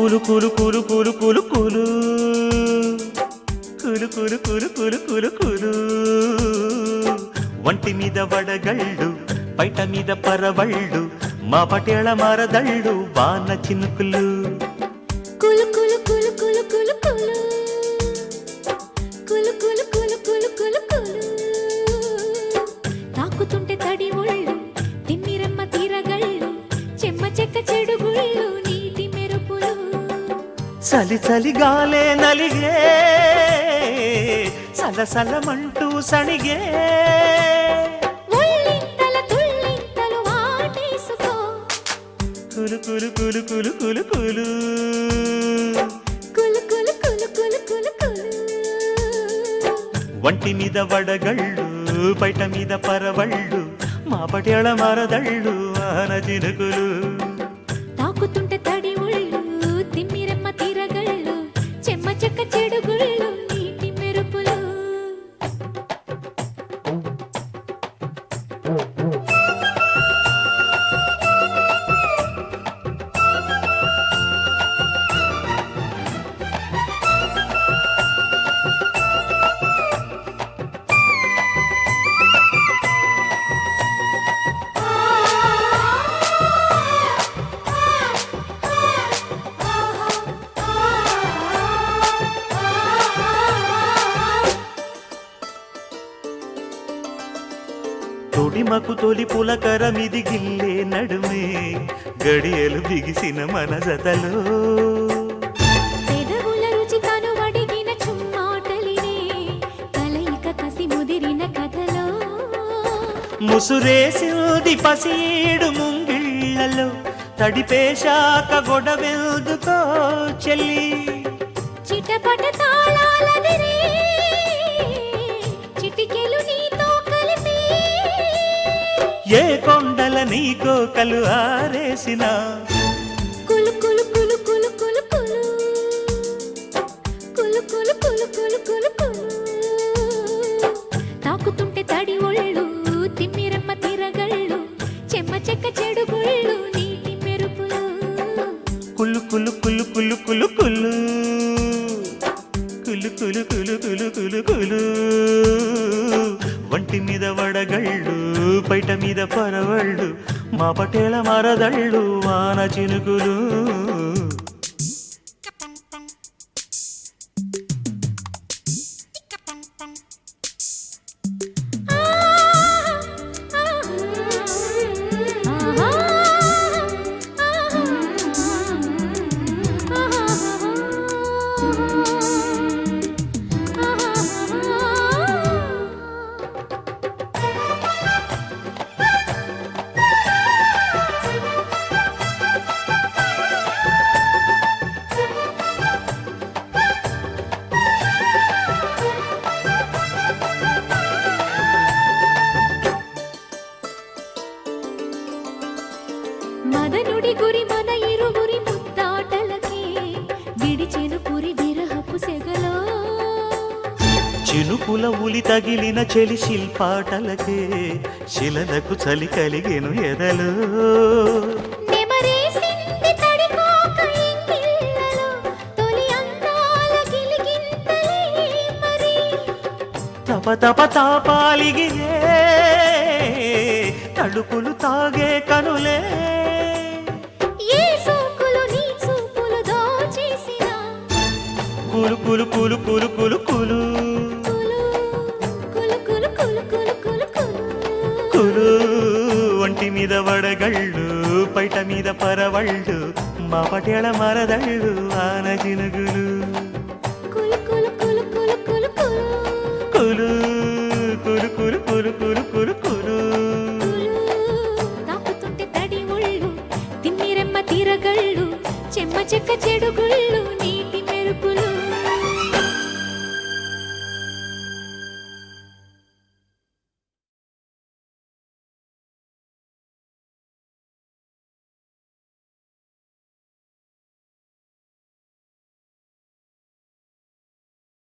కులు కులు కులు కులు కులు కులు కులు కులు కులు కులు కులు కులు వంటి మీద వడగళ్ళు పైట మీద పరవళ్ళు మా పటేళ మరదళ్ళు వాన చినుకులు కులు కులు కులు కులు కులు కులు కులు కులు కులు కులు కులు కులు తాకుతుంటే తడి ఒళ్ళు తిమ్మిరమ్మ తీరగళ్ళు చెమ్మ చెక్క చెడుగుళ్ళు నీటి మెరుపులు చలి చలి గాలే నలిగే సలసలమంటూ సణిగే కులు కులు కులు కులు కులు కులు కులు కులు కులు కులు కులు కులు వంటి మీద వడగళ్ళు పైట మీద పరవళ్ళు మా పటేళ మరదళ్ళు వాన చినుకులు తాకుతుంటే తడి ఒళ్ళు తిమ్మిరమ్మ తీరగళ్ళు చెమ్మ చెక్క చెడుగుళ్ళు నీటి మెరుపులు తొడిమకు తొలి పులకరమిది గిల్లే నడుమే గడియలు బిగిసిన మన జతలో పెదవుల రుచి తను వడిగిన చుమ్మాటలినే కలయిక కసి ముదిరిన కథలో ముసురేసింది పసీడు ముంగిళ్ళలో తడిపేశాక గొడవెల్దుకో చెల్లి చిటపట తాళాలదిరే చిటికెలు నీతో కలిపి ఏ కొండల నీకో కలు ఆరేసిన కులు కులు కులు కులు కులు కులు కులు కులు కులు కులు కులు కులు తాకుతుంటే తడి ఒళ్ళు తిమ్మిరమ్మ తిరగళ్ళు చెమ్మ చెక్క చెడుగుళ్ళు నీటి మెరుపులు కులు కులు కులు కులు కులు కులు కులు కులు కులు కులు కులు కులు వంటి మీద వడగళ్ళు పైట మీద పరవళ్ళు మా పటేళ మరదళ్ళు వాన చినుకులు మదనుడి గురి మన ఇరువురి ముద్దాటలకే విడిచెను పురి విరహపు సెగలో చినుకుల ఉలి తగిలిన చెలి శిల్పాటలకే శిలలకు చలి కలిగెను ఎదలో నెమరేసింది తడికోక ఇంగిళ్ళలో తొలి అందాల గిలిగింతలే మరి తప తప తాపాలిగిరే తడుపులు తాగే కనులే ఏ సోకులు నీ చూపులు దోచేసిన కులు కులు కులు కులు కులు కులు కులు కులు కులు కులు కులు కులు కులు వంటి మీద వడగళ్ళు పైట మీద పరవళ్ళు మా పటేళ మరదళ్ళు వాన చినుకులు